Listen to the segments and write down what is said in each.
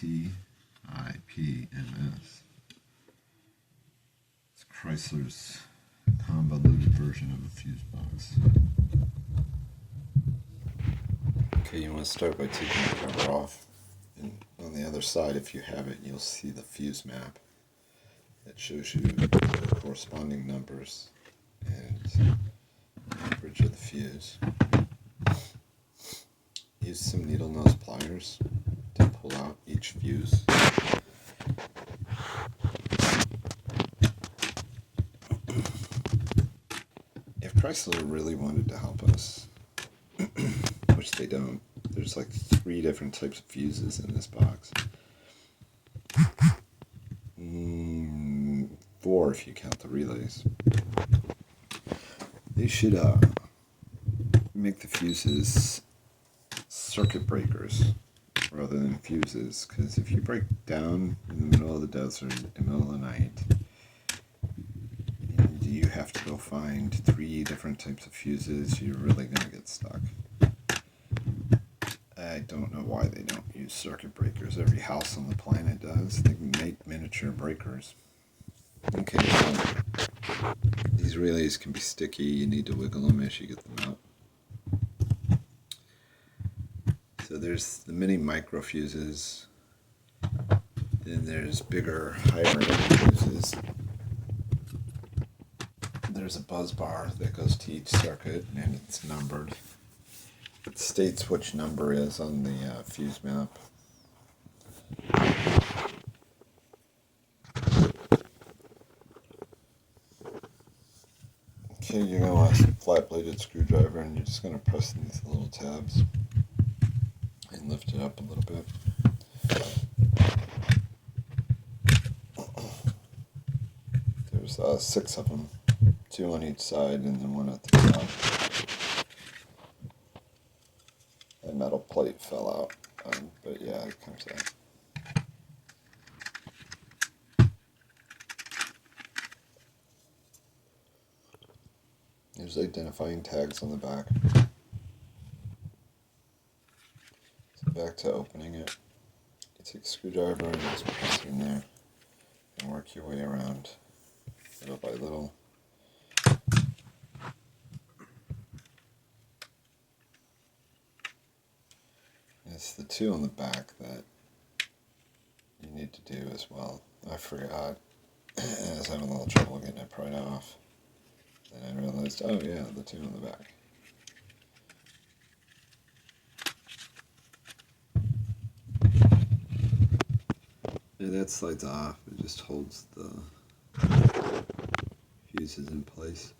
TIPMS. It's Chrysler's convoluted version of a fuse box. Okay, you want to start by taking the cover off. And on the other side, if you have it, you'll see the fuse map. It shows you the corresponding numbers and average of the fuse. Use some needle nose pliers to pull out each fuse. If Chrysler really wanted to help us, which they don't, there's like 3 different types of fuses in this box. 4 if you count the relays. They should make the fuses circuit breakers rather than fuses, because if you break down in the middle of the desert, in the middle of the night, and you have to go find 3 different types of fuses, you're really going to get stuck. I don't know why they don't use circuit breakers. Every house on the planet does. They can make miniature breakers. Okay, so these relays can be sticky. You need to wiggle them as you get them out. So there's the mini micro fuses. Then there's bigger, higher rated fuses. There's a buzz bar that goes to each circuit, and it's numbered. It states which number is on the fuse map. Okay, you're going to want a flat-bladed screwdriver, and you're just going to press these little tabs and lift it up a little bit. There's 6 of them, 2 on each side, and then 1 at the top. That metal plate fell out, but yeah, it comes out. There's identifying tags on the back. So back to opening it. You take a screwdriver and just press in there and work your way around little by little. It's the 2 on the back that you need to do as well. I forgot. I was having a little trouble getting it pried off. And I realized, oh yeah, the 2 on the back. Yeah, that slides off. It just holds the fuses in place.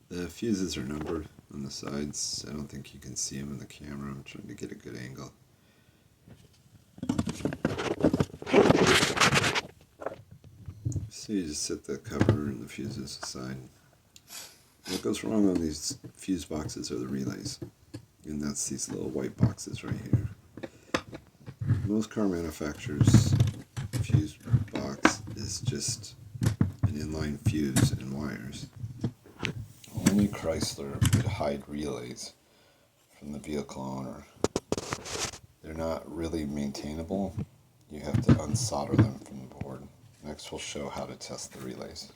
The fuses are numbered on the sides. I don't think you can see them in the camera. I'm trying to get a good angle. So you just set the cover and the fuses aside. What goes wrong on these fuse boxes are the relays. And that's these little white boxes right here. Most car manufacturers' fuse box is just an inline fuse and wires. Only Chrysler would hide relays from the vehicle owner. They're not really maintainable. You have to unsolder them from the board. Next we'll show how to test the relays.